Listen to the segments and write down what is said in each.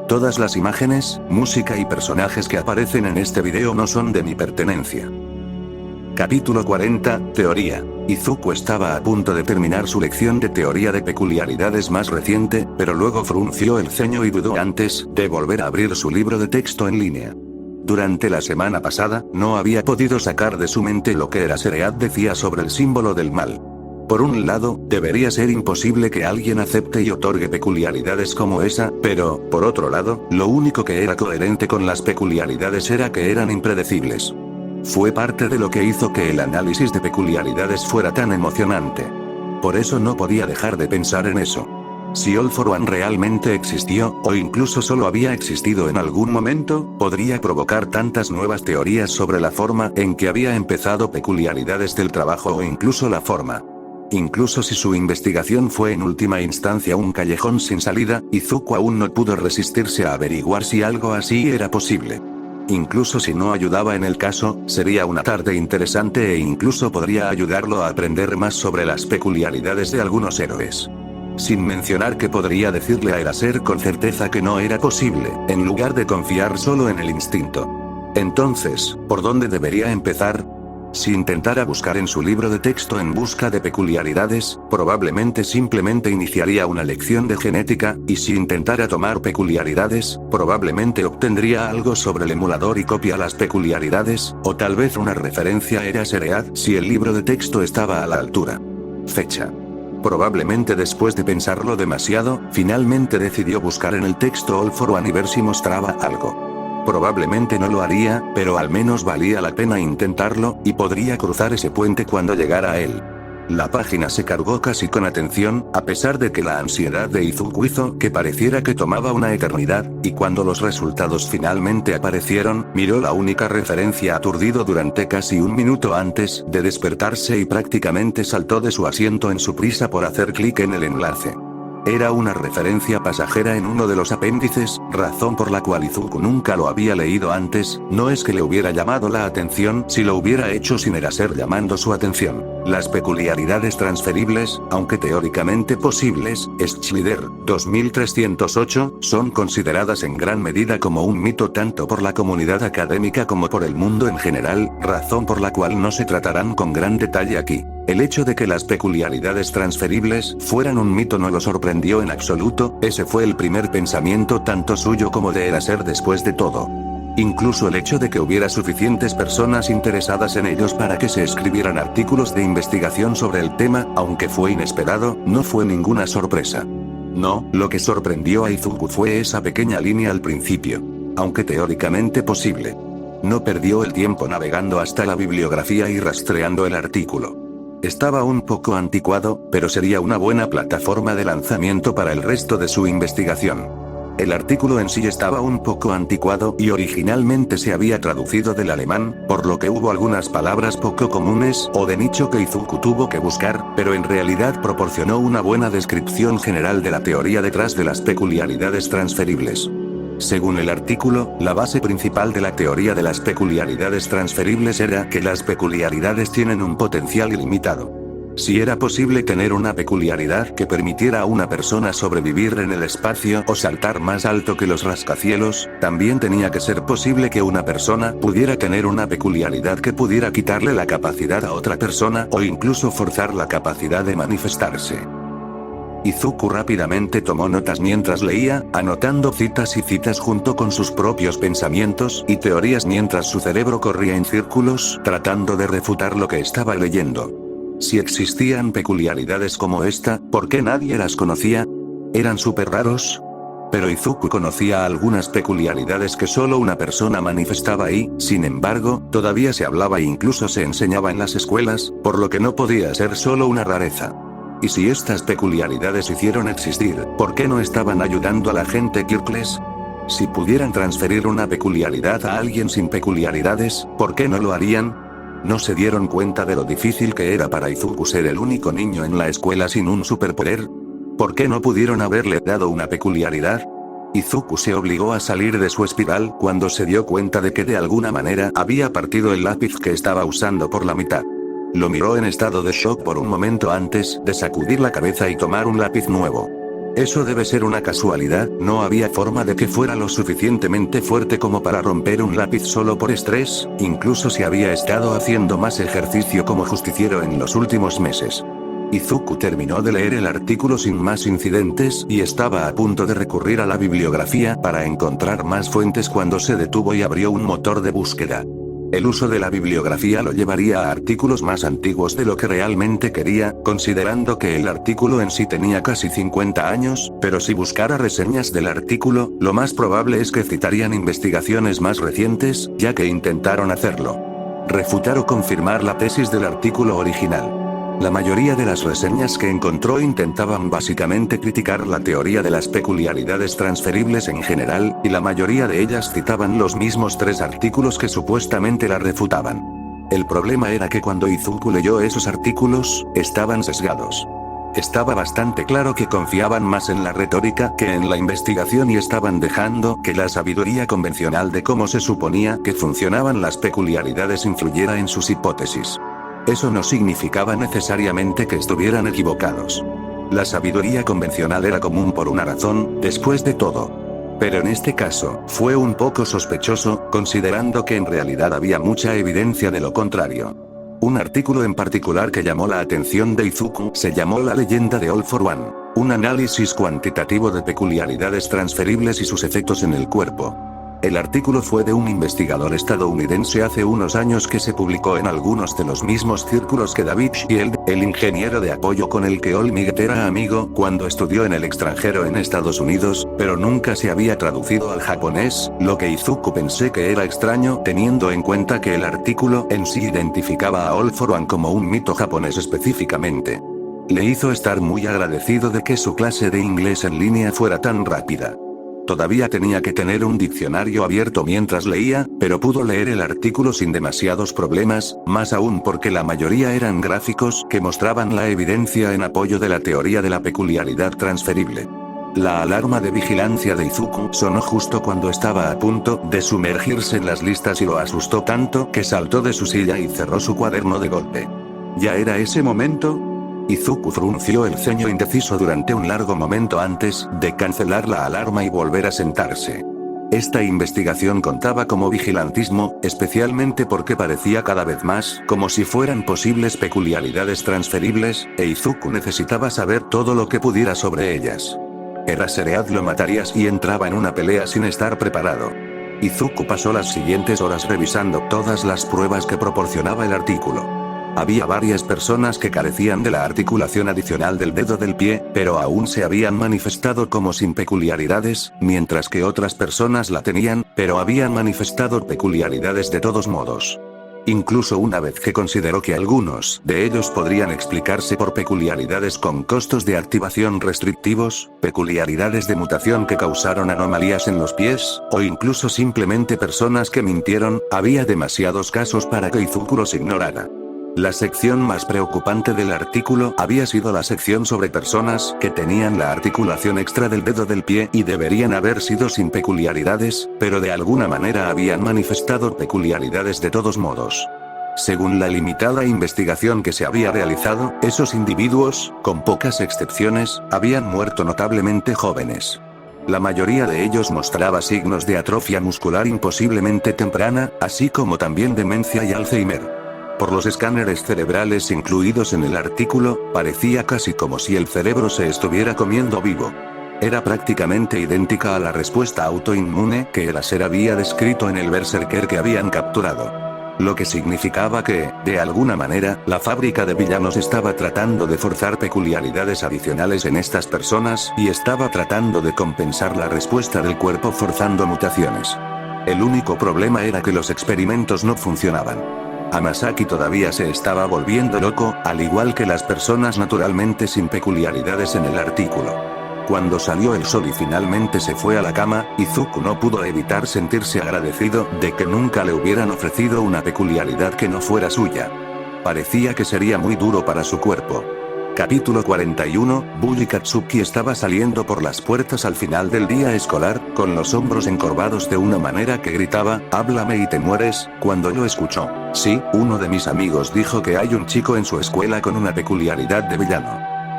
Todas las imágenes, música y personajes que aparecen en este video no son de mi pertenencia. Capítulo 40, Teoría. Izuku estaba a punto de terminar su lección de teoría de peculiaridades más reciente, pero luego frunció el ceño y dudó antes de volver a abrir su libro de texto en línea. Durante la semana pasada, no había podido sacar de su mente lo que Eraserhead decía sobre el símbolo del mal. Por un lado, debería ser imposible que alguien acepte y otorgue peculiaridades como esa, pero, por otro lado, lo único que era coherente con las peculiaridades era que eran impredecibles. Fue parte de lo que hizo que el análisis de peculiaridades fuera tan emocionante. Por eso no podía dejar de pensar en eso. Si All for One realmente existió, o incluso solo había existido en algún momento, podría provocar tantas nuevas teorías sobre la forma en que había empezado peculiaridades del trabajo o incluso la forma. Incluso si su investigación fue en última instancia un callejón sin salida, Izuku aún no pudo resistirse a averiguar si algo así era posible. Incluso si no ayudaba en el caso, sería una tarde interesante e incluso podría ayudarlo a aprender más sobre las peculiaridades de algunos héroes. Sin mencionar que podría decirle a Eraser con certeza que no era posible, en lugar de confiar solo en el instinto. Entonces, ¿por dónde debería empezar? Si intentara buscar en su libro de texto en busca de peculiaridades, probablemente simplemente iniciaría una lección de genética, y si intentara tomar peculiaridades, probablemente obtendría algo sobre el emulador y copia las peculiaridades, o tal vez una referencia a Eraserhead si el libro de texto estaba a la altura. Fecha. Probablemente después de pensarlo demasiado, finalmente decidió buscar en el texto All for One y ver si mostraba algo. Probablemente no lo haría, pero al menos valía la pena intentarlo, y podría cruzar ese puente cuando llegara a él. La página se cargó casi con atención, a pesar de que la ansiedad de Izuku hizo que pareciera que tomaba una eternidad, y cuando los resultados finalmente aparecieron, miró la única referencia aturdido durante casi un minuto antes de despertarse y prácticamente saltó de su asiento en su prisa por hacer clic en el enlace. Era una referencia pasajera en uno de los apéndices, razón por la cual Izuku nunca lo había leído antes. No es que le hubiera llamado la atención si lo hubiera hecho sin Eraser llamando su atención. Las peculiaridades transferibles, aunque teóricamente posibles, Schmider, 2308, son consideradas en gran medida como un mito tanto por la comunidad académica como por el mundo en general, razón por la cual no se tratarán con gran detalle aquí. El hecho de que las peculiaridades transferibles fueran un mito no lo sorprendió en absoluto, ese fue el primer pensamiento tanto suyo como de Eraser después de todo. Incluso el hecho de que hubiera suficientes personas interesadas en ellos para que se escribieran artículos de investigación sobre el tema, aunque fue inesperado, no fue ninguna sorpresa. No, lo que sorprendió a Izuku fue esa pequeña línea al principio. Aunque teóricamente posible. No perdió el tiempo navegando hasta la bibliografía y rastreando el artículo. Estaba un poco anticuado, pero sería una buena plataforma de lanzamiento para el resto de su investigación. El artículo en sí estaba un poco anticuado y originalmente se había traducido del alemán, por lo que hubo algunas palabras poco comunes o de nicho que Izuku tuvo que buscar, pero en realidad proporcionó una buena descripción general de la teoría detrás de las peculiaridades transferibles. Según el artículo, la base principal de la teoría de las peculiaridades transferibles era que las peculiaridades tienen un potencial ilimitado. Si era posible tener una peculiaridad que permitiera a una persona sobrevivir en el espacio o saltar más alto que los rascacielos, también tenía que ser posible que una persona pudiera tener una peculiaridad que pudiera quitarle la capacidad a otra persona o incluso forzar la capacidad de manifestarse. Izuku rápidamente tomó notas mientras leía, anotando citas y citas junto con sus propios pensamientos y teorías mientras su cerebro corría en círculos, tratando de refutar lo que estaba leyendo. Si existían peculiaridades como esta, ¿por qué nadie las conocía? ¿Eran súper raros? Pero Izuku conocía algunas peculiaridades que solo una persona manifestaba y, sin embargo, todavía se hablaba e incluso se enseñaba en las escuelas, por lo que no podía ser solo una rareza. Y si estas peculiaridades hicieron existir, ¿por qué no estaban ayudando a la gente Kirkles? Si pudieran transferir una peculiaridad a alguien sin peculiaridades, ¿por qué no lo harían? ¿No se dieron cuenta de lo difícil que era para Izuku ser el único niño en la escuela sin un superpoder? ¿Por qué no pudieron haberle dado una peculiaridad? Izuku se obligó a salir de su espiral cuando se dio cuenta de que de alguna manera había partido el lápiz que estaba usando por la mitad. Lo miró en estado de shock por un momento antes de sacudir la cabeza y tomar un lápiz nuevo. Eso debe ser una casualidad, no había forma de que fuera lo suficientemente fuerte como para romper un lápiz solo por estrés, incluso si había estado haciendo más ejercicio como justiciero en los últimos meses. Izuku terminó de leer el artículo sin más incidentes y estaba a punto de recurrir a la bibliografía para encontrar más fuentes cuando se detuvo y abrió un motor de búsqueda. El uso de la bibliografía lo llevaría a artículos más antiguos de lo que realmente quería, considerando que el artículo en sí tenía casi 50 años, pero si buscara reseñas del artículo, lo más probable es que citarían investigaciones más recientes, ya que intentaron hacerlo. Refutar o confirmar la tesis del artículo original. La mayoría de las reseñas que encontró intentaban básicamente criticar la teoría de las peculiaridades transferibles en general, y la mayoría de ellas citaban los mismos 3 artículos que supuestamente la refutaban. El problema era que cuando Izuku leyó esos artículos, estaban sesgados. Estaba bastante claro que confiaban más en la retórica que en la investigación y estaban dejando que la sabiduría convencional de cómo se suponía que funcionaban las peculiaridades influyera en sus hipótesis. Eso no significaba necesariamente que estuvieran equivocados. La sabiduría convencional era común por una razón, después de todo. Pero en este caso, fue un poco sospechoso, considerando que en realidad había mucha evidencia de lo contrario. Un artículo en particular que llamó la atención de Izuku se llamó La leyenda de All for One, un análisis cuantitativo de peculiaridades transferibles y sus efectos en el cuerpo. El artículo fue de un investigador estadounidense hace unos años que se publicó en algunos de los mismos círculos que David Shield, el ingeniero de apoyo con el que Olmiguet era amigo cuando estudió en el extranjero en Estados Unidos, pero nunca se había traducido al japonés, lo que Izuku pensé que era extraño teniendo en cuenta que el artículo en sí identificaba a All for One como un mito japonés específicamente. Le hizo estar muy agradecido de que su clase de inglés en línea fuera tan rápida. Todavía tenía que tener un diccionario abierto mientras leía, pero pudo leer el artículo sin demasiados problemas, más aún porque la mayoría eran gráficos que mostraban la evidencia en apoyo de la teoría de la peculiaridad transferible. La alarma de vigilancia de Izuku sonó justo cuando estaba a punto de sumergirse en las listas y lo asustó tanto que saltó de su silla y cerró su cuaderno de golpe. ¿Ya era ese momento? Izuku frunció el ceño indeciso durante un largo momento antes de cancelar la alarma y volver a sentarse. Esta investigación contaba como vigilantismo, especialmente porque parecía cada vez más como si fueran posibles peculiaridades transferibles, e Izuku necesitaba saber todo lo que pudiera sobre ellas. Eraserhead lo matarías y entraba en una pelea sin estar preparado. Izuku pasó las siguientes horas revisando todas las pruebas que proporcionaba el artículo. Había varias personas que carecían de la articulación adicional del dedo del pie, pero aún se habían manifestado como sin peculiaridades, mientras que otras personas la tenían, pero habían manifestado peculiaridades de todos modos. Incluso una vez que consideró que algunos de ellos podrían explicarse por peculiaridades con costos de activación restrictivos, peculiaridades de mutación que causaron anomalías en los pies, o incluso simplemente personas que mintieron, había demasiados casos para que Izuku los ignorara. La sección más preocupante del artículo había sido la sección sobre personas que tenían la articulación extra del dedo del pie y deberían haber sido sin peculiaridades, pero de alguna manera habían manifestado peculiaridades de todos modos. Según la limitada investigación que se había realizado, esos individuos, con pocas excepciones, habían muerto notablemente jóvenes. La mayoría de ellos mostraba signos de atrofia muscular imposiblemente temprana, así como también demencia y Alzheimer. Por los escáneres cerebrales incluidos en el artículo, parecía casi como si el cerebro se estuviera comiendo vivo. Era prácticamente idéntica a la respuesta autoinmune que Eraser había descrito en el Berserker que habían capturado. Lo que significaba que, de alguna manera, la fábrica de villanos estaba tratando de forzar peculiaridades adicionales en estas personas y estaba tratando de compensar la respuesta del cuerpo forzando mutaciones. El único problema era que los experimentos no funcionaban. Hamasaki todavía se estaba volviendo loco, al igual que las personas naturalmente sin peculiaridades en el artículo. Cuando salió el sol y finalmente se fue a la cama, Izuku no pudo evitar sentirse agradecido de que nunca le hubieran ofrecido una peculiaridad que no fuera suya. Parecía que sería muy duro para su cuerpo. Capítulo 41, Bully Katsuki estaba saliendo por las puertas al final del día escolar, con los hombros encorvados de una manera que gritaba, «Háblame y te mueres», cuando lo escuchó. Sí, uno de mis amigos dijo que hay un chico en su escuela con una peculiaridad de villano.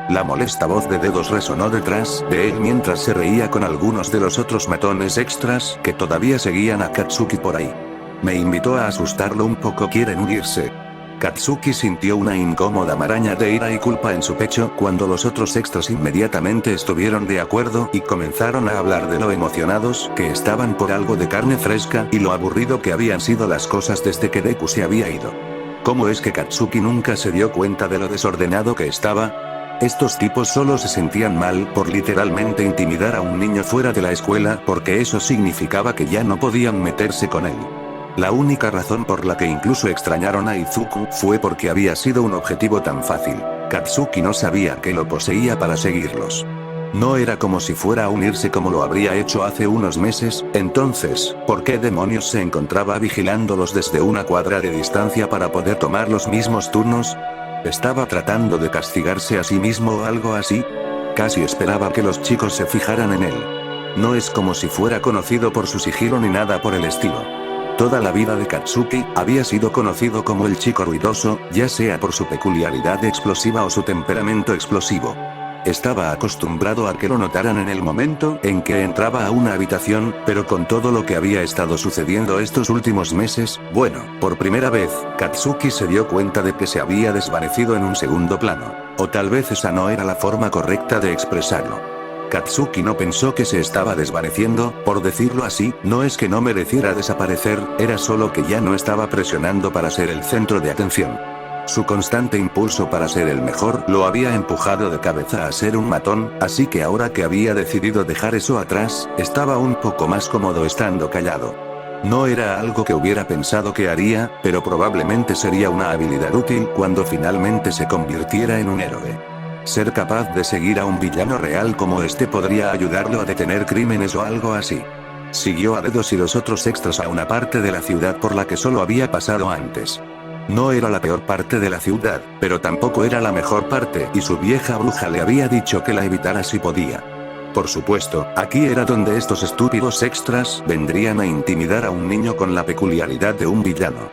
La molesta voz de Dedos resonó detrás de él mientras se reía con algunos de los otros matones extras que todavía seguían a Katsuki por ahí. Me invitó a asustarlo un poco, quieren unirse. Katsuki sintió una incómoda maraña de ira y culpa en su pecho cuando los otros extras inmediatamente estuvieron de acuerdo y comenzaron a hablar de lo emocionados que estaban por algo de carne fresca y lo aburrido que habían sido las cosas desde que Deku se había ido. ¿Cómo es que Katsuki nunca se dio cuenta de lo desordenado que estaba? Estos tipos solo se sentían mal por literalmente intimidar a un niño fuera de la escuela porque eso significaba que ya no podían meterse con él. La única razón por la que incluso extrañaron a Izuku fue porque había sido un objetivo tan fácil. Katsuki no sabía que lo poseía para seguirlos. No era como si fuera a unirse como lo habría hecho hace unos meses, entonces, ¿por qué demonios se encontraba vigilándolos desde una cuadra de distancia para poder tomar los mismos turnos? ¿Estaba tratando de castigarse a sí mismo o algo así? Casi esperaba que los chicos se fijaran en él. No es como si fuera conocido por su sigilo ni nada por el estilo. Toda la vida de Katsuki había sido conocido como el chico ruidoso, ya sea por su peculiaridad explosiva o su temperamento explosivo. Estaba acostumbrado a que lo notaran en el momento en que entraba a una habitación, pero con todo lo que había estado sucediendo estos últimos meses, bueno, por primera vez, Katsuki se dio cuenta de que se había desvanecido en un segundo plano. O tal vez esa no era la forma correcta de expresarlo. Katsuki no pensó que se estaba desvaneciendo, por decirlo así, no es que no mereciera desaparecer, era solo que ya no estaba presionando para ser el centro de atención. Su constante impulso para ser el mejor lo había empujado de cabeza a ser un matón, así que ahora que había decidido dejar eso atrás, estaba un poco más cómodo estando callado. No era algo que hubiera pensado que haría, pero probablemente sería una habilidad útil cuando finalmente se convirtiera en un héroe. Ser capaz de seguir a un villano real como este podría ayudarlo a detener crímenes o algo así. Siguió a Dedos y los otros extras a una parte de la ciudad por la que solo había pasado antes. No era la peor parte de la ciudad, pero tampoco era la mejor parte y su vieja bruja le había dicho que la evitara si podía. Por supuesto, aquí era donde estos estúpidos extras vendrían a intimidar a un niño con la peculiaridad de un villano.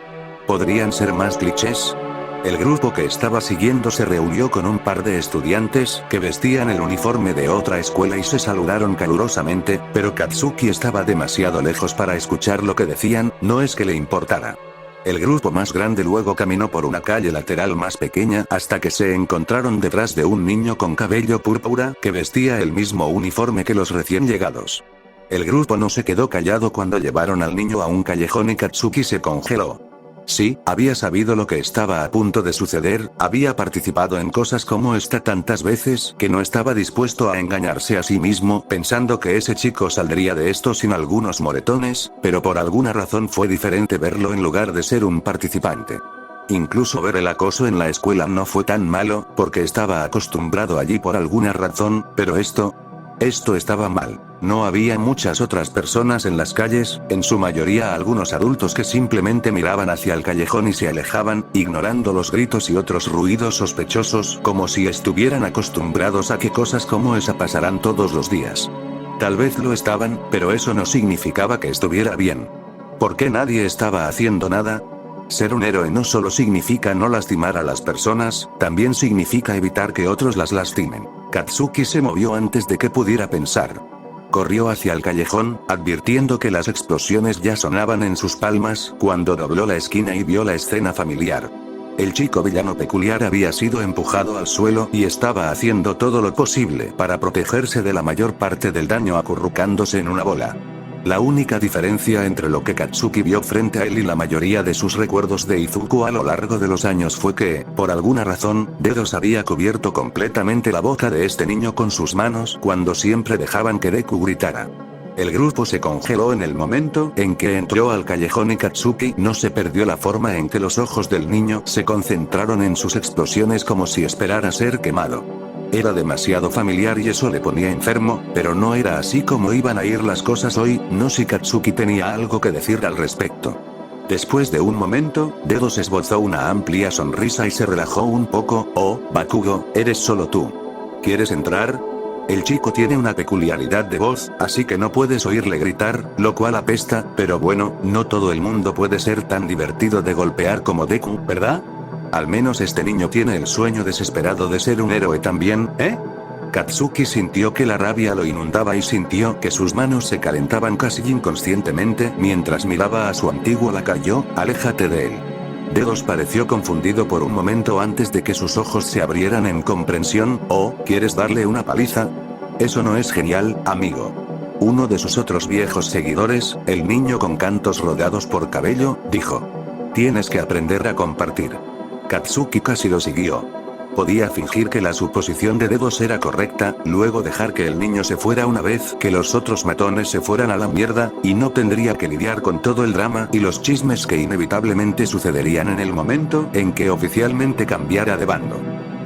¿Podrían ser más clichés? El grupo que estaba siguiendo se reunió con un par de estudiantes que vestían el uniforme de otra escuela y se saludaron calurosamente, pero Katsuki estaba demasiado lejos para escuchar lo que decían, no es que le importara. El grupo más grande luego caminó por una calle lateral más pequeña hasta que se encontraron detrás de un niño con cabello púrpura que vestía el mismo uniforme que los recién llegados. El grupo no se quedó callado cuando llevaron al niño a un callejón y Katsuki se congeló. Sí, había sabido lo que estaba a punto de suceder, había participado en cosas como esta tantas veces que no estaba dispuesto a engañarse a sí mismo pensando que ese chico saldría de esto sin algunos moretones, pero por alguna razón fue diferente verlo en lugar de ser un participante. Incluso ver el acoso en la escuela no fue tan malo, porque estaba acostumbrado allí por alguna razón, pero esto estaba mal. No había muchas otras personas en las calles, en su mayoría algunos adultos que simplemente miraban hacia el callejón y se alejaban, ignorando los gritos y otros ruidos sospechosos, como si estuvieran acostumbrados a que cosas como esa pasarán todos los días. Tal vez lo estaban, pero eso no significaba que estuviera bien. ¿Por qué nadie estaba haciendo nada? Ser un héroe no solo significa no lastimar a las personas, también significa evitar que otros las lastimen. Katsuki se movió antes de que pudiera pensar. Corrió hacia el callejón, advirtiendo que las explosiones ya sonaban en sus palmas, cuando dobló la esquina y vio la escena familiar. El chico villano peculiar había sido empujado al suelo y estaba haciendo todo lo posible para protegerse de la mayor parte del daño acurrucándose en una bola. La única diferencia entre lo que Katsuki vio frente a él y la mayoría de sus recuerdos de Izuku a lo largo de los años fue que, por alguna razón, Dedos había cubierto completamente la boca de este niño con sus manos cuando siempre dejaban que Deku gritara. El grupo se congeló en el momento en que entró al callejón y Katsuki no se perdió la forma en que los ojos del niño se concentraron en sus explosiones como si esperara ser quemado. Era demasiado familiar y eso le ponía enfermo, pero no era así como iban a ir las cosas hoy, no si Katsuki tenía algo que decir al respecto. Después de un momento, Dedos esbozó una amplia sonrisa y se relajó un poco. Oh, Bakugo, eres solo tú. ¿Quieres entrar? El chico tiene una peculiaridad de voz, así que no puedes oírle gritar, lo cual apesta, pero bueno, no todo el mundo puede ser tan divertido de golpear como Deku, ¿verdad? Al menos este niño tiene el sueño desesperado de ser un héroe también, ¿eh? Katsuki sintió que la rabia lo inundaba y sintió que sus manos se calentaban casi inconscientemente mientras miraba a su antiguo lacayo. Aléjate de él. Dedos pareció confundido por un momento antes de que sus ojos se abrieran en comprensión. ¿Oh, quieres darle una paliza? Eso no es genial, amigo. Uno de sus otros viejos seguidores, el niño con cantos rodeados por cabello, dijo. Tienes que aprender a compartir. Katsuki casi lo siguió. Podía fingir que la suposición de Dedos era correcta, luego dejar que el niño se fuera una vez que los otros matones se fueran a la mierda, y no tendría que lidiar con todo el drama y los chismes que inevitablemente sucederían en el momento en que oficialmente cambiara de bando.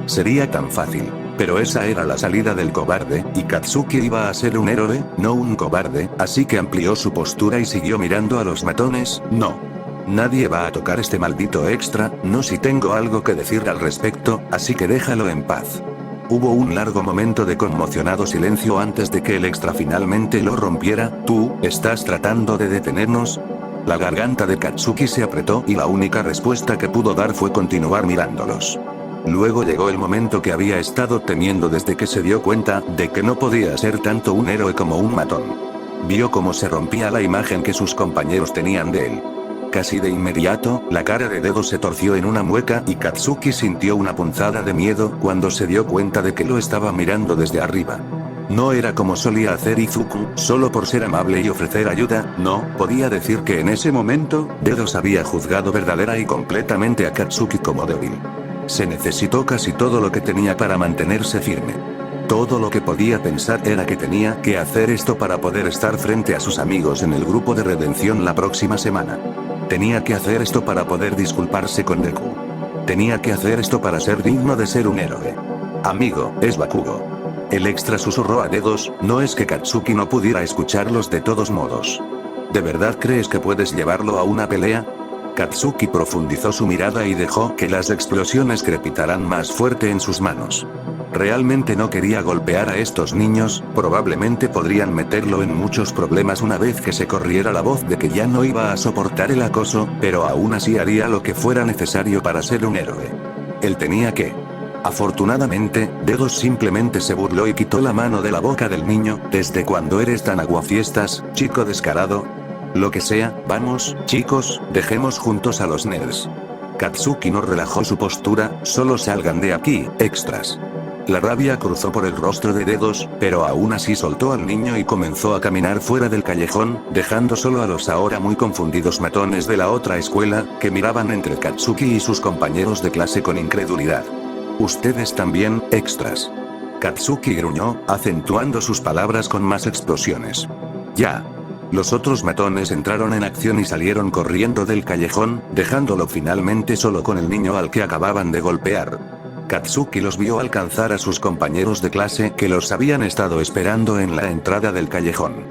Sería tan fácil. Pero esa era la salida del cobarde, y Katsuki iba a ser un héroe, no un cobarde, así que amplió su postura y siguió mirando a los matones. No. Nadie va a tocar este maldito extra, no si tengo algo que decir al respecto, así que déjalo en paz. Hubo un largo momento de conmocionado silencio antes de que el extra finalmente lo rompiera. ¿Tú, estás tratando de detenernos? La garganta de Katsuki se apretó y la única respuesta que pudo dar fue continuar mirándolos. Luego llegó el momento que había estado temiendo desde que se dio cuenta de que no podía ser tanto un héroe como un matón. Vio cómo se rompía la imagen que sus compañeros tenían de él. Casi de inmediato, la cara de Dedos se torció en una mueca y Katsuki sintió una punzada de miedo cuando se dio cuenta de que lo estaba mirando desde arriba. No era como solía hacer Izuku, solo por ser amable y ofrecer ayuda. No, podía decir que en ese momento, Dedos había juzgado verdadera y completamente a Katsuki como débil. Se necesitó casi todo lo que tenía para mantenerse firme. Todo lo que podía pensar era que tenía que hacer esto para poder estar frente a sus amigos en el grupo de redención la próxima semana. Tenía que hacer esto para poder disculparse con Deku. Tenía que hacer esto para ser digno de ser un héroe. Amigo, es Bakugo. El extra susurró a Dedos. No es que Katsuki no pudiera escucharlos de todos modos. ¿De verdad crees que puedes llevarlo a una pelea? Katsuki profundizó su mirada y dejó que las explosiones crepitaran más fuerte en sus manos. Realmente no quería golpear a estos niños, probablemente podrían meterlo en muchos problemas una vez que se corriera la voz de que ya no iba a soportar el acoso, pero aún así haría lo que fuera necesario para ser un héroe. Él tenía que. Afortunadamente, Dedos simplemente se burló y quitó la mano de la boca del niño. ¿Desde cuándo eres tan aguafiestas, chico descarado? Lo que sea, vamos, chicos, dejemos juntos a los nerds. Katsuki no relajó su postura. Solo salgan de aquí, extras. La rabia cruzó por el rostro de Dedos, pero aún así soltó al niño y comenzó a caminar fuera del callejón, dejando solo a los ahora muy confundidos matones de la otra escuela, que miraban entre Katsuki y sus compañeros de clase con incredulidad. Ustedes también, extras. Katsuki gruñó, acentuando sus palabras con más explosiones. Ya. Los otros matones entraron en acción y salieron corriendo del callejón, dejándolo finalmente solo con el niño al que acababan de golpear. Katsuki los vio alcanzar a sus compañeros de clase que los habían estado esperando en la entrada del callejón.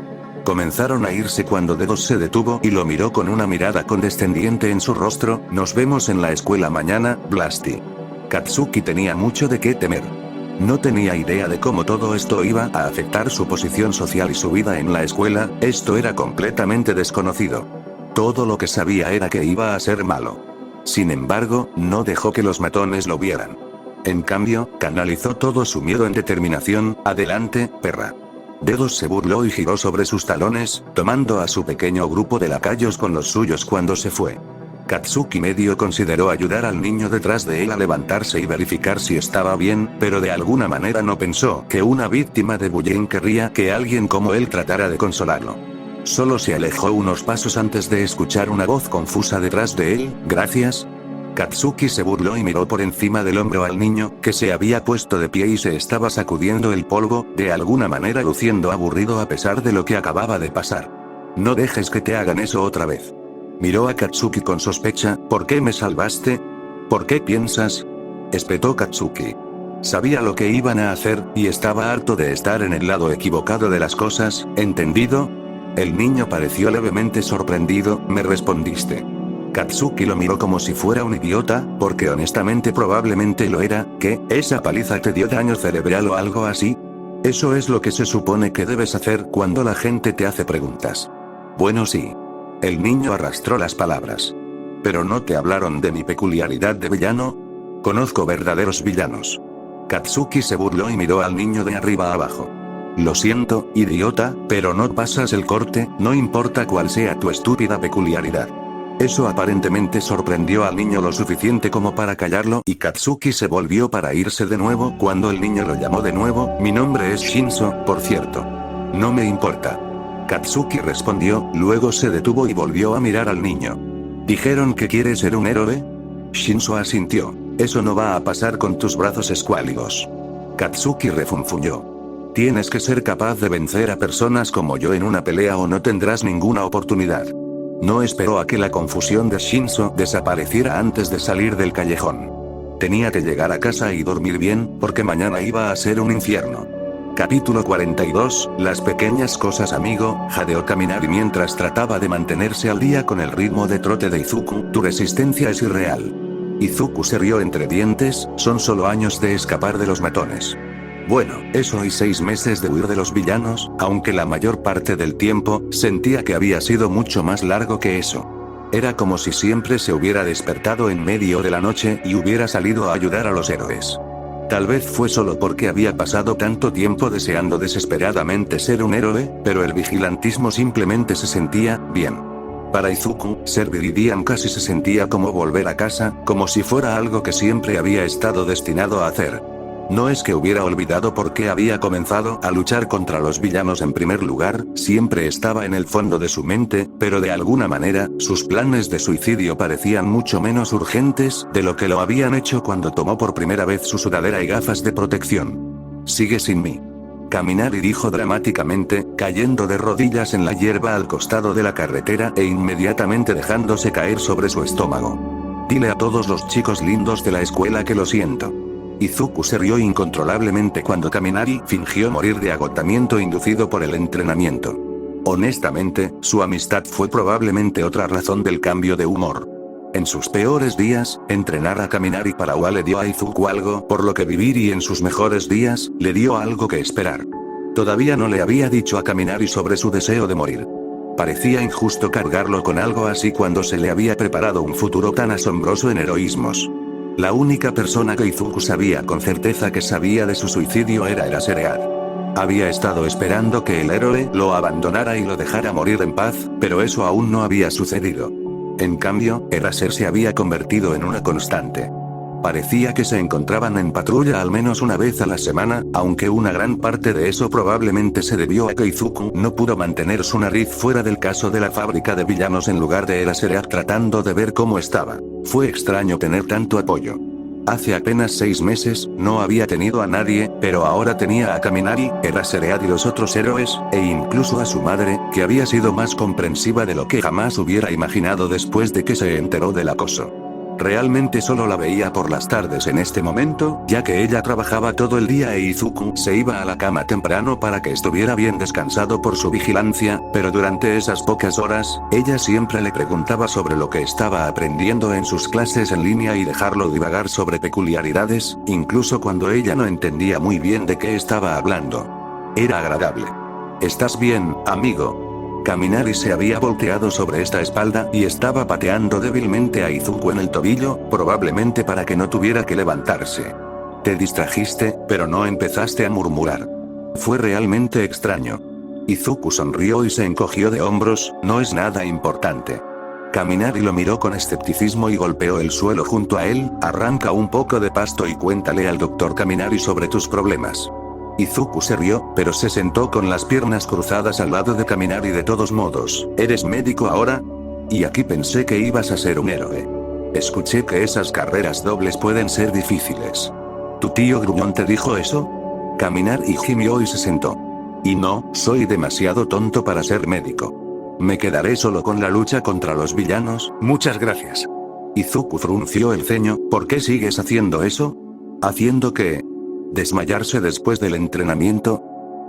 Comenzaron a irse cuando Dedos se detuvo y lo miró con una mirada condescendiente en su rostro. Nos vemos en la escuela mañana, Blasty. Katsuki tenía mucho de qué temer. No tenía idea de cómo todo esto iba a afectar su posición social y su vida en la escuela. Esto era completamente desconocido. Todo lo que sabía era que iba a ser malo. Sin embargo, no dejó que los matones lo vieran. En cambio, canalizó todo su miedo en determinación. Adelante, perra. Dedos se burló y giró sobre sus talones, tomando a su pequeño grupo de lacayos con los suyos cuando se fue. Katsuki medio consideró ayudar al niño detrás de él a levantarse y verificar si estaba bien, pero de alguna manera no pensó que una víctima de bullying querría que alguien como él tratara de consolarlo. Solo se alejó unos pasos antes de escuchar una voz confusa detrás de él. ¿Gracias? Katsuki se burló y miró por encima del hombro al niño, que se había puesto de pie y se estaba sacudiendo el polvo, de alguna manera luciendo aburrido a pesar de lo que acababa de pasar. No dejes que te hagan eso otra vez. Miró a Katsuki con sospecha. ¿Por qué me salvaste? ¿Por qué piensas? Espetó Katsuki. Sabía lo que iban a hacer, y estaba harto de estar en el lado equivocado de las cosas, ¿entendido? El niño pareció levemente sorprendido. Me respondiste. Katsuki lo miró como si fuera un idiota, porque honestamente probablemente lo era. ¿Qué? ¿Esa paliza te dio daño cerebral o algo así? Eso es lo que se supone que debes hacer cuando la gente te hace preguntas. Bueno, sí. El niño arrastró las palabras. ¿Pero no te hablaron de mi peculiaridad de villano? Conozco verdaderos villanos. Katsuki se burló y miró al niño de arriba a abajo. Lo siento, idiota, pero no pasas el corte, no importa cuál sea tu estúpida peculiaridad. Eso aparentemente sorprendió al niño lo suficiente como para callarlo y Katsuki se volvió para irse de nuevo cuando el niño lo llamó de nuevo, mi nombre es Shinso, por cierto. No me importa. Katsuki respondió, luego se detuvo y volvió a mirar al niño. ¿Dijeron que quieres ser un héroe? Shinso asintió. Eso no va a pasar con tus brazos escuálidos. Katsuki refunfuñó. Tienes que ser capaz de vencer a personas como yo en una pelea o no tendrás ninguna oportunidad. No esperó a que la confusión de Shinso desapareciera antes de salir del callejón. Tenía que llegar a casa y dormir bien, porque mañana iba a ser un infierno. Capítulo 42, las pequeñas cosas amigo, jadeó Kaminari mientras trataba de mantenerse al día con el ritmo de trote de Izuku, tu resistencia es irreal. Izuku se rió entre dientes, son solo años de escapar de los matones. Bueno, eso y 6 meses de huir de los villanos, aunque la mayor parte del tiempo, sentía que había sido mucho más largo que eso. Era como si siempre se hubiera despertado en medio de la noche y hubiera salido a ayudar a los héroes. Tal vez fue solo porque había pasado tanto tiempo deseando desesperadamente ser un héroe, pero el vigilantismo simplemente se sentía bien. Para Izuku, ser Viridian casi se sentía como volver a casa, como si fuera algo que siempre había estado destinado a hacer. No es que hubiera olvidado por qué había comenzado a luchar contra los villanos en primer lugar, siempre estaba en el fondo de su mente, pero de alguna manera, sus planes de suicidio parecían mucho menos urgentes de lo que lo habían hecho cuando tomó por primera vez su sudadera y gafas de protección. Sigue sin mí. Kaminari dijo dramáticamente, cayendo de rodillas en la hierba al costado de la carretera e inmediatamente dejándose caer sobre su estómago. Dile a todos los chicos lindos de la escuela que lo siento. Izuku se rió incontrolablemente cuando Kaminari fingió morir de agotamiento inducido por el entrenamiento. Honestamente, su amistad fue probablemente otra razón del cambio de humor. En sus peores días, entrenar a Kaminari para UA le dio a Izuku algo por lo que vivir y en sus mejores días, le dio algo que esperar. Todavía no le había dicho a Kaminari sobre su deseo de morir. Parecía injusto cargarlo con algo así cuando se le había preparado un futuro tan asombroso en heroísmos. La única persona que Izuku sabía con certeza que sabía de su suicidio era Eraserhead. Había estado esperando que el héroe lo abandonara y lo dejara morir en paz, pero eso aún no había sucedido. En cambio, Eraser se había convertido en una constante. Parecía que se encontraban en patrulla al menos una vez a la semana, aunque una gran parte de eso probablemente se debió a que Izuku no pudo mantener su nariz fuera del caso de la fábrica de villanos en lugar de Eraserhead tratando de ver cómo estaba. Fue extraño tener tanto apoyo. Hace apenas 6 meses, no había tenido a nadie, pero ahora tenía a Kaminari, Eraserhead y los otros héroes, e incluso a su madre, que había sido más comprensiva de lo que jamás hubiera imaginado después de que se enteró del acoso. Realmente solo la veía por las tardes en este momento, ya que ella trabajaba todo el día e Izuku se iba a la cama temprano para que estuviera bien descansado por su vigilancia, pero durante esas pocas horas, ella siempre le preguntaba sobre lo que estaba aprendiendo en sus clases en línea y dejarlo divagar sobre peculiaridades, incluso cuando ella no entendía muy bien de qué estaba hablando. Era agradable. ¿Estás bien, amigo? Kaminari se había volteado sobre esta espalda y estaba pateando débilmente a Izuku en el tobillo, probablemente para que no tuviera que levantarse. Te distrajiste, pero no empezaste a murmurar. Fue realmente extraño. Izuku sonrió y se encogió de hombros, no es nada importante. Kaminari lo miró con escepticismo y golpeó el suelo junto a él, arranca un poco de pasto y cuéntale al Dr. Kaminari sobre tus problemas. Izuku se rió, pero se sentó con las piernas cruzadas al lado de Kaminari de todos modos. ¿Eres médico ahora? Y aquí pensé que ibas a ser un héroe. Escuché que esas carreras dobles pueden ser difíciles. ¿Tu tío gruñón te dijo eso? Kaminari gimió y se sentó. Y no, soy demasiado tonto para ser médico. Me quedaré solo con la lucha contra los villanos, muchas gracias. Izuku frunció el ceño, ¿por qué sigues haciendo eso? ¿Haciendo qué? ¿Desmayarse después del entrenamiento?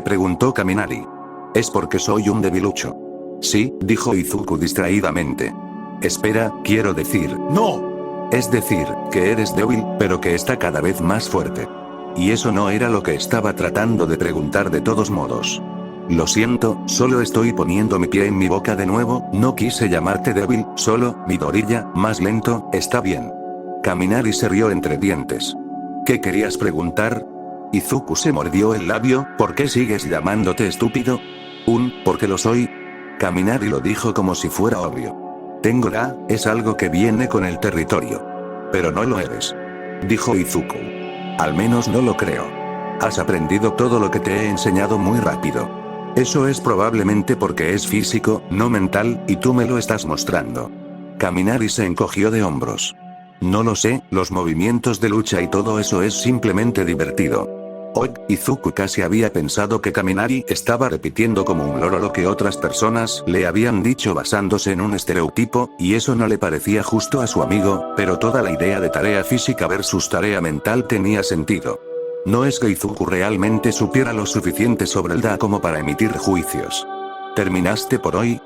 Preguntó Kaminari. Es porque soy un debilucho. Sí, dijo Izuku distraídamente. Espera, quiero decir, ¡no! Es decir, que eres débil, pero que está cada vez más fuerte. Y eso no era lo que estaba tratando de preguntar de todos modos. Lo siento, solo estoy poniendo mi pie en mi boca de nuevo, no quise llamarte débil, solo, Midoriya, más lento, está bien. Kaminari se rió entre dientes. ¿Qué querías preguntar? Izuku se mordió el labio. ¿Por qué sigues llamándote estúpido? Porque lo soy. Kaminari lo dijo como si fuera obvio. Tengo es algo que viene con el territorio. Pero no lo eres. Dijo Izuku. Al menos no lo creo. Has aprendido todo lo que te he enseñado muy rápido. Eso es probablemente porque es físico, no mental, y tú me lo estás mostrando. Kaminari se encogió de hombros. No lo sé, los movimientos de lucha y todo eso es simplemente divertido. Izuku casi había pensado que Kaminari estaba repitiendo como un loro lo que otras personas le habían dicho basándose en un estereotipo, y eso no le parecía justo a su amigo, pero toda la idea de tarea física versus tarea mental tenía sentido. No es que Izuku realmente supiera lo suficiente sobre el Da como para emitir juicios. ¿Terminaste por hoy?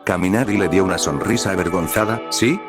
Kaminari le dio una sonrisa avergonzada. ¿Sí?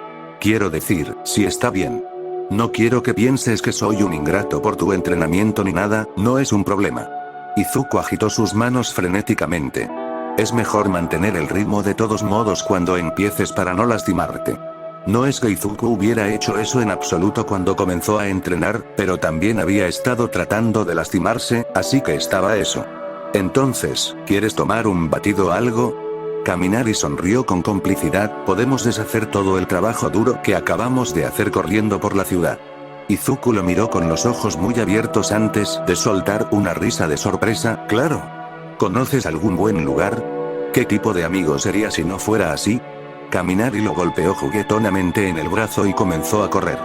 Quiero decir, si está bien. No quiero que pienses que soy un ingrato por tu entrenamiento ni nada, no es un problema. Izuku agitó sus manos frenéticamente. Es mejor mantener el ritmo de todos modos cuando empieces para no lastimarte. No es que Izuku hubiera hecho eso en absoluto cuando comenzó a entrenar, pero también había estado tratando de lastimarse, así que estaba eso. Entonces, ¿quieres tomar un batido o algo? Kaminari sonrió con complicidad. Podemos deshacer todo el trabajo duro que acabamos de hacer corriendo por la ciudad. Izuku lo miró con los ojos muy abiertos antes de soltar una risa de sorpresa. Claro. ¿Conoces algún buen lugar? ¿Qué tipo de amigo sería si no fuera así? Kaminari lo golpeó juguetonamente en el brazo y comenzó a correr.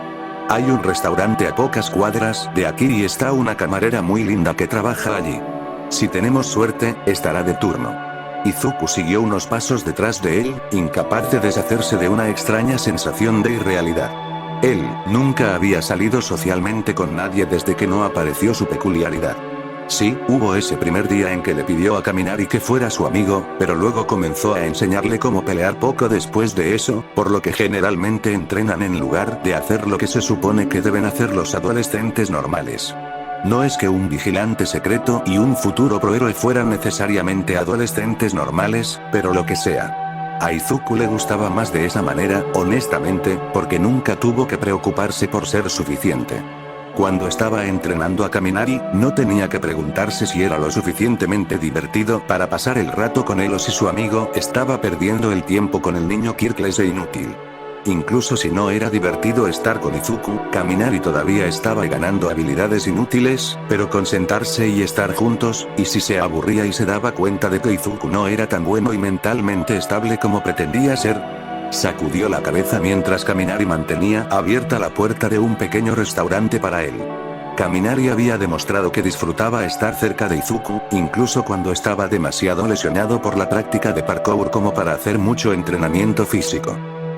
Hay un restaurante a pocas cuadras de aquí y está una camarera muy linda que trabaja allí. Si tenemos suerte, estará de turno. Izuku siguió unos pasos detrás de él, incapaz de deshacerse de una extraña sensación de irrealidad. Él nunca había salido socialmente con nadie desde que no apareció su peculiaridad. Sí, hubo ese primer día en que le pidió a Kaminari que fuera su amigo, pero luego comenzó a enseñarle cómo pelear poco después de eso, por lo que generalmente entrenan en lugar de hacer lo que se supone que deben hacer los adolescentes normales. No es que un vigilante secreto y un futuro prohéroe fueran necesariamente adolescentes normales, pero lo que sea. A Izuku le gustaba más de esa manera, honestamente, porque nunca tuvo que preocuparse por ser suficiente. Cuando estaba entrenando a Kaminari, no tenía que preguntarse si era lo suficientemente divertido para pasar el rato con él o si su amigo estaba perdiendo el tiempo con el niño Kirkles e inútil. Incluso si no era divertido estar con Izuku, Kaminari todavía estaba ganando habilidades inútiles, pero con sentarse y estar juntos, y si se aburría y se daba cuenta de que Izuku no era tan bueno y mentalmente estable como pretendía ser, sacudió la cabeza mientras Kaminari mantenía abierta la puerta de un pequeño restaurante para él. Kaminari había demostrado que disfrutaba estar cerca de Izuku, incluso cuando estaba demasiado lesionado por la práctica de parkour como para hacer mucho entrenamiento físico.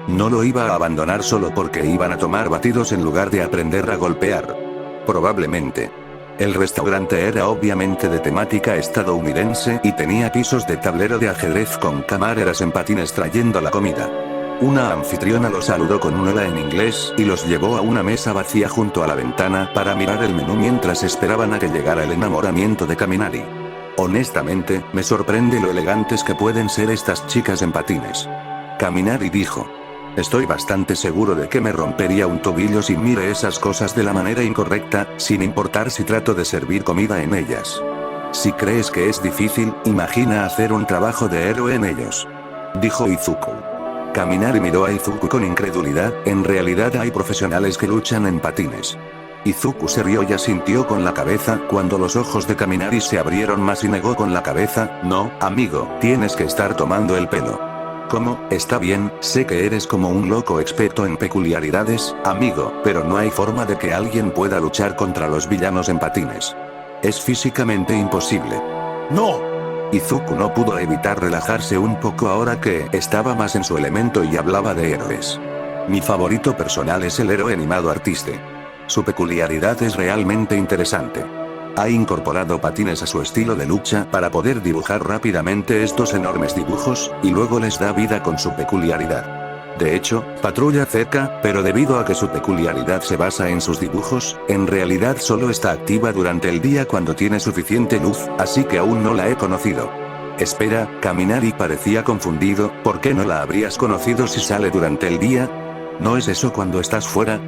No lo iba a abandonar solo porque iban a tomar batidos en lugar de aprender a golpear. Probablemente. El restaurante era obviamente de temática estadounidense y tenía pisos de tablero de ajedrez con camareras en patines trayendo la comida. Una anfitriona los saludó con un hola en inglés y los llevó a una mesa vacía junto a la ventana para mirar el menú mientras esperaban a que llegara el enamoramiento de Kaminari. Honestamente, me sorprende lo elegantes que pueden ser estas chicas en patines. Kaminari dijo. Estoy bastante seguro de que me rompería un tobillo si mire esas cosas de la manera incorrecta, sin importar si trato de servir comida en ellas. Si crees que es difícil, imagina hacer un trabajo de héroe en ellos. Dijo Izuku. Kaminari miró a Izuku con incredulidad. En realidad hay profesionales que luchan en patines. Izuku se rió y asintió con la cabeza cuando los ojos de Kaminari se abrieron más y negó con la cabeza. No, amigo, tienes que estar tomando el pelo. ¿Cómo? Está bien, sé que eres como un loco experto en peculiaridades, amigo, pero no hay forma de que alguien pueda luchar contra los villanos en patines. Es físicamente imposible. ¡No! Izuku no pudo evitar relajarse un poco ahora que estaba más en su elemento y hablaba de héroes. Mi favorito personal es el héroe animado artiste. Su peculiaridad es realmente interesante. Ha incorporado patines a su estilo de lucha para poder dibujar rápidamente estos enormes dibujos, y luego les da vida con su peculiaridad. De hecho, patrulla cerca, pero debido a que su peculiaridad se basa en sus dibujos, en realidad solo está activa durante el día cuando tiene suficiente luz, así que aún no la he conocido. Espera, Kaminari parecía confundido. ¿Por qué no la habrías conocido si sale durante el día? ¿No es eso cuando estás fuera?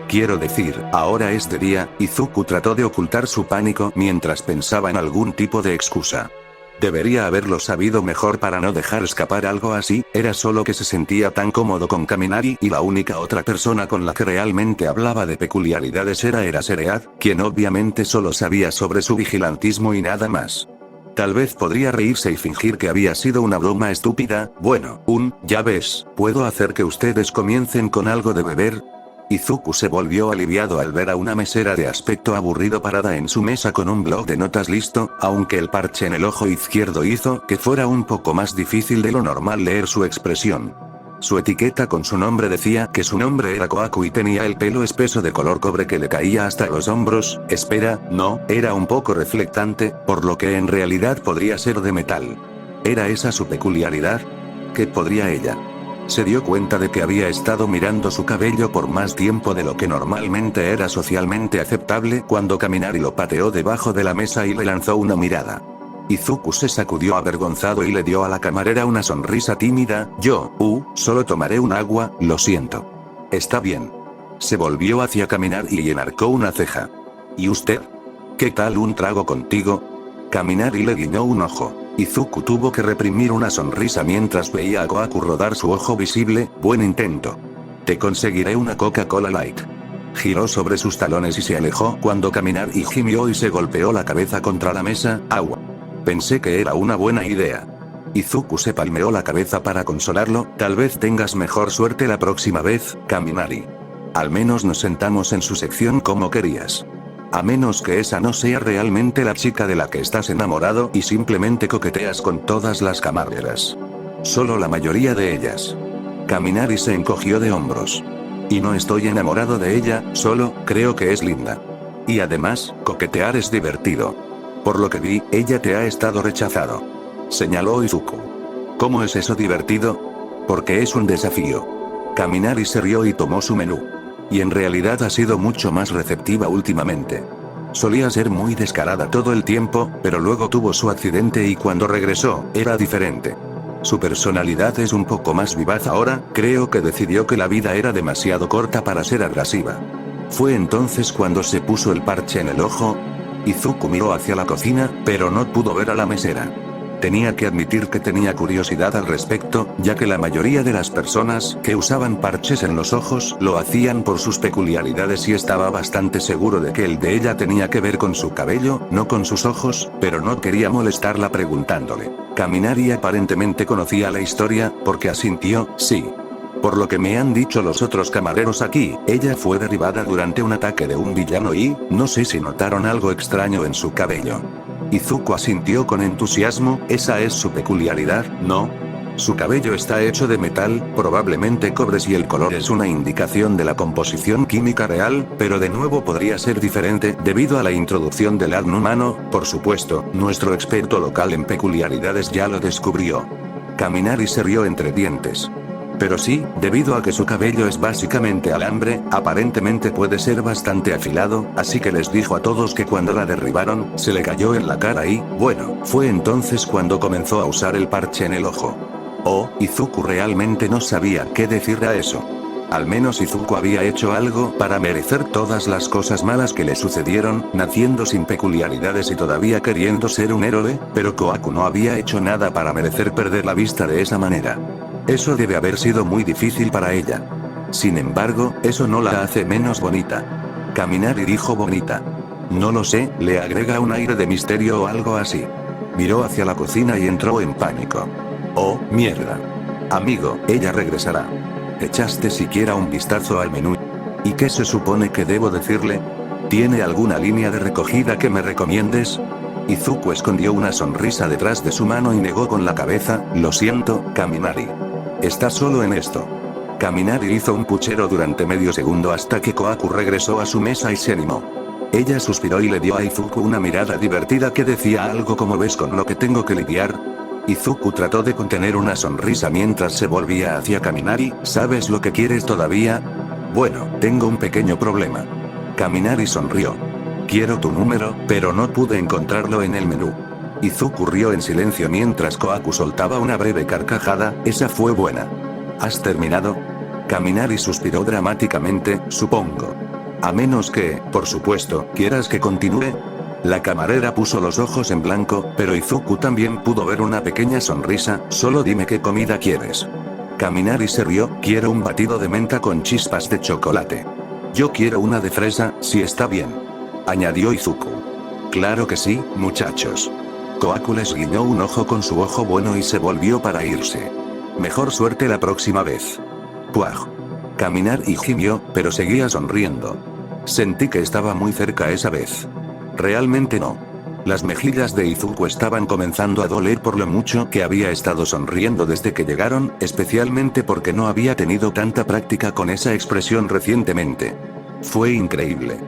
Quiero decir, ahora es de día. Izuku trató de ocultar su pánico mientras pensaba en algún tipo de excusa. Debería haberlo sabido mejor para no dejar escapar algo así, era solo que se sentía tan cómodo con Kaminari y la única otra persona con la que realmente hablaba de peculiaridades era Seread, quien obviamente solo sabía sobre su vigilantismo y nada más. Tal vez podría reírse y fingir que había sido una broma estúpida. Bueno, ya ves, ¿puedo hacer que ustedes comiencen con algo de beber? Izuku se volvió aliviado al ver a una mesera de aspecto aburrido parada en su mesa con un bloc de notas listo, aunque el parche en el ojo izquierdo hizo que fuera un poco más difícil de lo normal leer su expresión. Su etiqueta con su nombre decía que su nombre era Kohaku y tenía el pelo espeso de color cobre que le caía hasta los hombros. Espera, no, era un poco reflectante, por lo que en realidad podría ser de metal. ¿Era esa su peculiaridad? ¿Qué podría ella? Se dio cuenta de que había estado mirando su cabello por más tiempo de lo que normalmente era socialmente aceptable cuando Kaminari lo pateó debajo de la mesa y le lanzó una mirada. Izuku se sacudió avergonzado y le dio a la camarera una sonrisa tímida. Solo tomaré un agua, lo siento. Está bien. Se volvió hacia Kaminari y enarcó una ceja. ¿Y usted? ¿Qué tal un trago contigo? Kaminari le guiñó un ojo. Izuku tuvo que reprimir una sonrisa mientras veía a Kohaku rodar su ojo visible. Buen intento. Te conseguiré una Coca-Cola Light. Giró sobre sus talones y se alejó cuando Kaminari gimió y se golpeó la cabeza contra la mesa. Agua. Pensé que era una buena idea. Izuku se palmeó la cabeza para consolarlo. Tal vez tengas mejor suerte la próxima vez, Kaminari. Al menos nos sentamos en su sección como querías. A menos que esa no sea realmente la chica de la que estás enamorado y simplemente coqueteas con todas las camareras. Solo la mayoría de ellas. Kaminari se encogió de hombros. Y no estoy enamorado de ella, solo creo que es linda. Y además, coquetear es divertido. Por lo que vi, ella te ha estado rechazado. Señaló Izuku. ¿Cómo es eso divertido? Porque es un desafío. Kaminari se rió y tomó su menú. Y en realidad ha sido mucho más receptiva últimamente. Solía ser muy descarada todo el tiempo, pero luego tuvo su accidente y cuando regresó, era diferente. Su personalidad es un poco más vivaz ahora, creo que decidió que la vida era demasiado corta para ser agresiva. Fue entonces cuando se puso el parche en el ojo. Izuku miró hacia la cocina, pero no pudo ver a la mesera. Tenía que admitir que tenía curiosidad al respecto, ya que la mayoría de las personas que usaban parches en los ojos lo hacían por sus peculiaridades y estaba bastante seguro de que el de ella tenía que ver con su cabello, no con sus ojos, pero no quería molestarla preguntándole. Kaminari aparentemente conocía la historia, porque asintió, sí. Por lo que me han dicho los otros camareros aquí, ella fue derribada durante un ataque de un villano y, no sé si notaron algo extraño en su cabello. Izuku asintió con entusiasmo. Esa es su peculiaridad, ¿no? Su cabello está hecho de metal, probablemente cobre si el color es una indicación de la composición química real, pero de nuevo podría ser diferente debido a la introducción del ADN humano, por supuesto, nuestro experto local en peculiaridades ya lo descubrió. Kaminari se rió entre dientes. Pero sí, debido a que su cabello es básicamente alambre, aparentemente puede ser bastante afilado, así que les dijo a todos que cuando la derribaron, se le cayó en la cara y, bueno, fue entonces cuando comenzó a usar el parche en el ojo. Izuku realmente no sabía qué decir a eso. Al menos Izuku había hecho algo para merecer todas las cosas malas que le sucedieron, naciendo sin peculiaridades y todavía queriendo ser un héroe, pero Kohaku no había hecho nada para merecer perder la vista de esa manera. Eso debe haber sido muy difícil para ella. Sin embargo, eso no la hace menos bonita. Kaminari dijo bonita. No lo sé, le agrega un aire de misterio o algo así. Miró hacia la cocina y entró en pánico. Oh, mierda. Amigo, ella regresará. ¿Echaste siquiera un vistazo al menú? ¿Y qué se supone que debo decirle? ¿Tiene alguna línea de recogida que me recomiendes? Izuku escondió una sonrisa detrás de su mano y negó con la cabeza. Lo siento, Kaminari. Está solo en esto. Kaminari hizo un puchero durante medio segundo hasta que Kohaku regresó a su mesa y se animó. Ella suspiró y le dio a Izuku una mirada divertida que decía algo como ¿ves con lo que tengo que lidiar? Izuku trató de contener una sonrisa mientras se volvía hacia Kaminari. ¿Sabes lo que quieres todavía? Bueno, tengo un pequeño problema. Kaminari sonrió. Quiero tu número, pero no pude encontrarlo en el menú. Izuku rió en silencio mientras Kohaku soltaba una breve carcajada. Esa fue buena. ¿Has terminado? Kaminari suspiró dramáticamente. Supongo. A menos que, por supuesto, quieras que continúe. La camarera puso los ojos en blanco, pero Izuku también pudo ver una pequeña sonrisa. Solo dime qué comida quieres. Kaminari se rió. Quiero un batido de menta con chispas de chocolate. Yo quiero una de fresa, si está bien. Añadió Izuku. Claro que sí, muchachos. Kohaku les guiñó un ojo con su ojo bueno y se volvió para irse. Mejor suerte la próxima vez. Puaj. Kaminari gimió, pero seguía sonriendo. Sentí que estaba muy cerca esa vez. Realmente no. Las mejillas de Izuku estaban comenzando a doler por lo mucho que había estado sonriendo desde que llegaron, especialmente porque no había tenido tanta práctica con esa expresión recientemente. Fue increíble.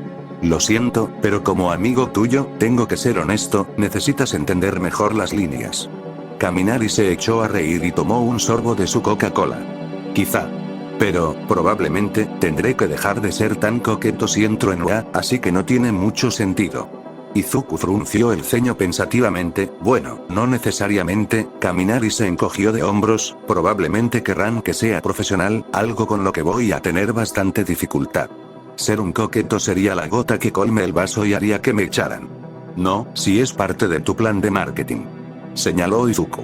Lo siento, pero como amigo tuyo, tengo que ser honesto, necesitas entender mejor las líneas. Kaminari se echó a reír y tomó un sorbo de su Coca-Cola. Quizá. Pero, probablemente, tendré que dejar de ser tan coqueto si entro en UA, así que no tiene mucho sentido. Izuku frunció el ceño pensativamente. Bueno, no necesariamente. Kaminari se encogió de hombros. Probablemente querrán que sea profesional, algo con lo que voy a tener bastante dificultad. Ser un coqueto sería la gota que colme el vaso y haría que me echaran. No, si es parte de tu plan de marketing. Señaló Izuku.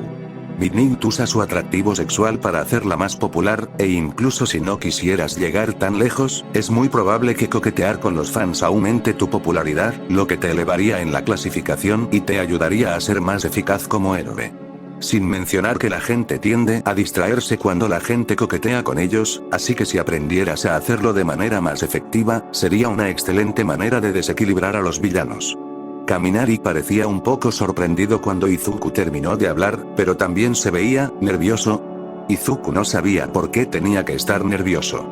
Midnight usa su atractivo sexual para hacerla más popular, e incluso si no quisieras llegar tan lejos, es muy probable que coquetear con los fans aumente tu popularidad, lo que te elevaría en la clasificación y te ayudaría a ser más eficaz como héroe. Sin mencionar que la gente tiende a distraerse cuando la gente coquetea con ellos, así que si aprendieras a hacerlo de manera más efectiva, sería una excelente manera de desequilibrar a los villanos. Kaminari parecía un poco sorprendido cuando Izuku terminó de hablar, pero también se veía nervioso. Izuku no sabía por qué tenía que estar nervioso.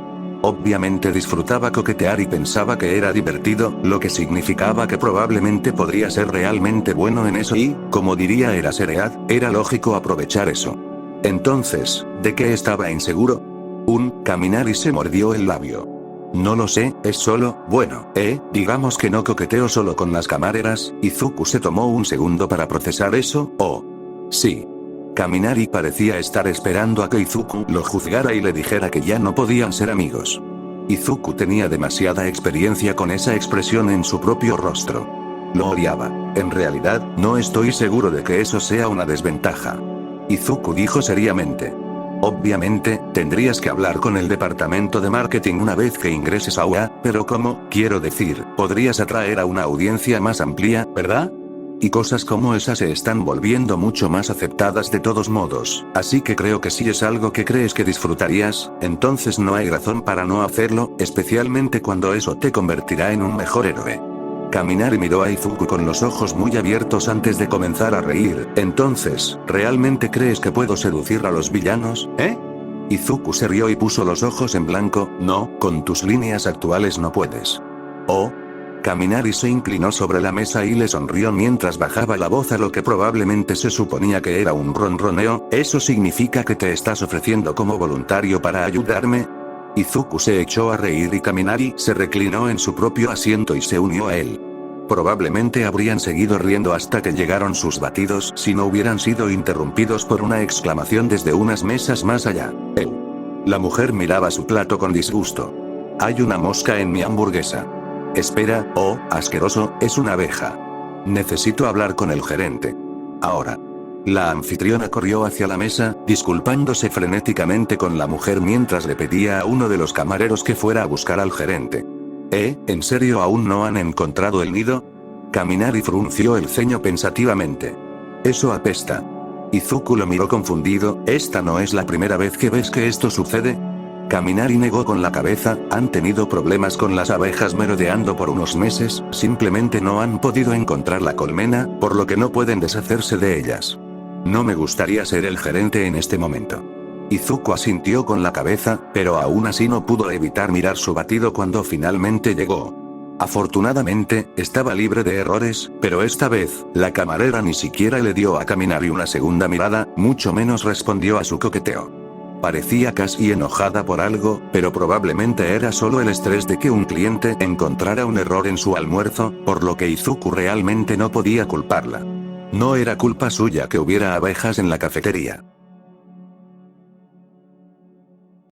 Obviamente disfrutaba coquetear y pensaba que era divertido, lo que significaba que probablemente podría ser realmente bueno en eso y, como diría Eraserhead, era lógico aprovechar eso. Entonces, ¿de qué estaba inseguro? Kaminari se mordió el labio. No lo sé, es solo, bueno, digamos que no coqueteo solo con las camareras. Izuku se tomó un segundo para procesar eso. Sí. Kaminari parecía estar esperando a que Izuku lo juzgara y le dijera que ya no podían ser amigos. Izuku tenía demasiada experiencia con esa expresión en su propio rostro. Lo odiaba. En realidad, no estoy seguro de que eso sea una desventaja. Izuku dijo seriamente. Obviamente, tendrías que hablar con el departamento de marketing una vez que ingreses a UA, pero quiero decir, podrías atraer a una audiencia más amplia, ¿verdad? Y cosas como esas se están volviendo mucho más aceptadas de todos modos, así que creo que si es algo que crees que disfrutarías, entonces no hay razón para no hacerlo, especialmente cuando eso te convertirá en un mejor héroe. Kaminari miró a Izuku con los ojos muy abiertos antes de comenzar a reír. Entonces, ¿realmente crees que puedo seducir a los villanos, Izuku se rió y puso los ojos en blanco. No, con tus líneas actuales no puedes. Kaminari se inclinó sobre la mesa y le sonrió mientras bajaba la voz a lo que probablemente se suponía que era un ronroneo. ¿Eso significa que te estás ofreciendo como voluntario para ayudarme? Izuku se echó a reír y Kaminari se reclinó en su propio asiento y se unió a él. Probablemente habrían seguido riendo hasta que llegaron sus batidos si no hubieran sido interrumpidos por una exclamación desde unas mesas más allá. La mujer miraba su plato con disgusto. Hay una mosca en mi hamburguesa. Espera, asqueroso, es una abeja. Necesito hablar con el gerente. Ahora. La anfitriona corrió hacia la mesa, disculpándose frenéticamente con la mujer mientras le pedía a uno de los camareros que fuera a buscar al gerente. ¿En serio aún no han encontrado el nido? Kaminari frunció el ceño pensativamente. Eso apesta. Izuku lo miró confundido. ¿Esta no es la primera vez que ves que esto sucede? Kaminari negó con la cabeza. Han tenido problemas con las abejas merodeando por unos meses, simplemente no han podido encontrar la colmena, por lo que no pueden deshacerse de ellas. No me gustaría ser el gerente en este momento. Izuku asintió con la cabeza, pero aún así no pudo evitar mirar su batido cuando finalmente llegó. Afortunadamente, estaba libre de errores, pero esta vez, la camarera ni siquiera le dio a Kaminari una segunda mirada, mucho menos respondió a su coqueteo. Parecía casi enojada por algo, pero probablemente era solo el estrés de que un cliente encontrara un error en su almuerzo, por lo que Izuku realmente no podía culparla. No era culpa suya que hubiera abejas en la cafetería.